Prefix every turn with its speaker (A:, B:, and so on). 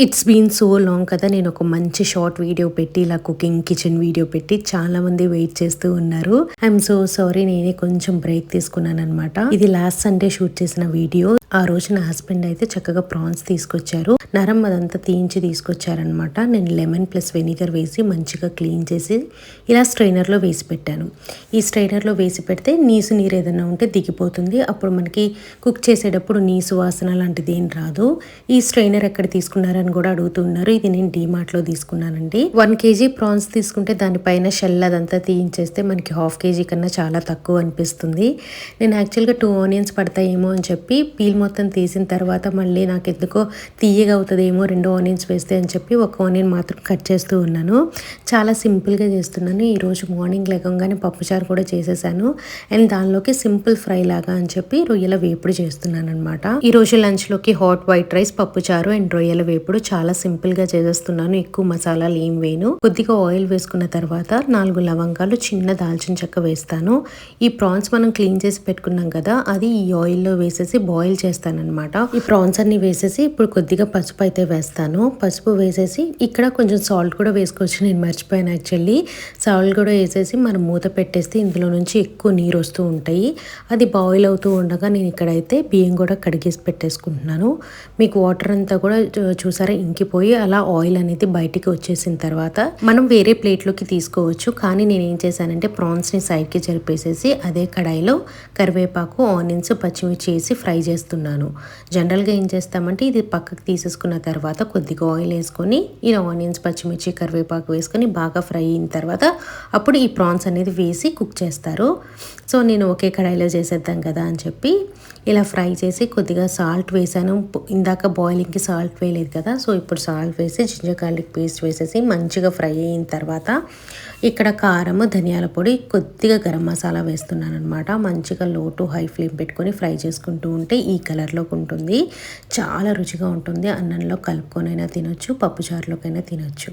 A: It's been so long కదా నేను ఒక మంచి షార్ట్ వీడియో పెట్టి ఇలా కుకింగ్ కిచెన్ వీడియో పెట్టి చాలా మంది వెయిట్ చేస్తూ ఉన్నారు. ఐఎమ్ సో సారీ, నేనే కొంచెం బ్రేక్ తీసుకున్నాను అనమాట. ఇది లాస్ట్ సండే షూట్ చేసిన వీడియో. ఆ రోజు నా హస్బెండ్ అయితే చక్కగా ప్రాన్స్ తీసుకొచ్చారు. నరం అదంతా తీయించి తీసుకొచ్చారనమాట. నేను లెమన్ ప్లస్ వెనిగర్ వేసి మంచిగా క్లీన్ చేసి ఇలా స్ట్రైనర్లో వేసి పెట్టాను. ఈ స్ట్రైనర్లో వేసి పెడితే నీసు నీరు ఏదైనా ఉంటే దిగిపోతుంది. అప్పుడు మనకి కుక్ చేసేటప్పుడు నీసు వాసన లాంటిది ఏం రాదు. ఈ స్ట్రైనర్ ఎక్కడ తీసుకున్నారని కూడా అడుగుతున్నారు. ఇది నేను డీమార్ట్లో తీసుకున్నానండి. 1 kg ప్రాన్స్ తీసుకుంటే దానిపైన షెల్ అదంతా తీయించేస్తే మనకి 1/2 kg కన్నా చాలా తక్కువ అనిపిస్తుంది. నేను యాక్చువల్గా 2 ఆనియన్స్ పడతాయేమో అని చెప్పి పీల్ మొత్తం తీసిన తర్వాత మళ్ళీ నాకు ఎందుకో తీయగా అవుతుందేమో 2 ఆనియన్స్ వేస్తే అని చెప్పి 1 ఆనియన్ మాత్రం కట్ చేస్తూ ఉన్నాను. చాలా సింపుల్గా చేస్తున్నాను. ఈరోజు మార్నింగ్ లేకంగానే పప్పుచారు కూడా చేసేసాను. అండ్ దానిలోకి సింపుల్ ఫ్రై లాగా అని చెప్పి రొయ్యల వేపుడు చేస్తున్నాను అనమాట. ఈరోజు లంచ్లోకి హాట్ వైట్ రైస్, పప్పుచారు అండ్ రొయ్యల వేపుడు చాలా సింపుల్గా చేసేస్తున్నాను. ఎక్కువ మసాలాలు ఏం వేయను. కొద్దిగా ఆయిల్ వేసుకున్న తర్వాత 4 లవంగాలు, చిన్న దాల్చిన చెక్క వేస్తాను. ఈ ప్రాన్స్ మనం క్లీన్ చేసి పెట్టుకున్నాం కదా, అది ఈ ఆయిల్లో వేసేసి బాయిల్ చేస్తానన్నమాట. ఈ ప్రాన్స్ అన్ని వేసేసి ఇప్పుడు కొద్దిగా పసుపు అయితే వేస్తాను. పసుపు వేసేసి ఇక్కడ కొంచెం సాల్ట్ కూడా వేసుకోవచ్చు. నేను మర్చిపోయాను యాక్చువల్లీ. సాల్ట్ కూడా వేసేసి మనం మూత పెట్టేస్తే ఇందులో నుంచి ఎక్కువ నీరు వస్తూ ఉంటాయి. అది బాయిల్ అవుతూ ఉండగా నేను ఇక్కడైతే బియ్యం కూడా కడిగేసి పెట్టేసుకుంటున్నాను. మీకు వాటర్ అంతా కూడా చూసారా ఇంకిపోయి అలా ఆయిల్ అనేది బయటికి వచ్చేసిన తర్వాత మనం వేరే ప్లేట్లోకి తీసుకోవచ్చు. కానీ నేను ఏం చేశానంటే ప్రాన్స్ని సైడ్కి జరిపేసేసి అదే కడాయిలో కరివేపాకు, ఆనియన్స్, పచ్చిమిర్చి వేసి ఫ్రై చేస్తున్నాను. జనరల్గా ఏం చేస్తామంటే ఇది పక్కకు తీసేసుకున్న తర్వాత కొద్దిగా ఆయిల్ వేసుకొని ఇలా ఆనియన్స్, పచ్చిమిర్చి, కరివేపాకు వేసుకొని బాగా ఫ్రై అయిన తర్వాత అప్పుడు ఈ ప్రాన్స్ అనేది వేసి కుక్ చేస్తారు. సో నేను ఒకే కడాయిలో చేసేద్దాం కదా అని చెప్పి ఇలా ఫ్రై చేసి కొద్దిగా సాల్ట్ వేసాను. ఇందాక బాయిలింగ్కి సాల్ట్ వేయలేదు కదా, సో ఇప్పుడు సాల్ట్ వేసి జింజర్ గార్లిక్ పేస్ట్ వేసేసి మంచిగా ఫ్రై అయిన తర్వాత ఇక్కడ కారము, ధనియాల పొడి, కొద్దిగా గరం మసాలా వేస్తున్నాను అనమాట. మంచిగా లో టు హై ఫ్లేమ్ పెట్టుకొని ఫ్రై చేసుకుంటూ ఉంటే ఈ కలర్లోకి ఉంటుంది. చాలా రుచిగా ఉంటుంది. అన్నంలో కలుపుకొనైనా తినొచ్చు, పప్పుచారులోకైనా తినొచ్చు.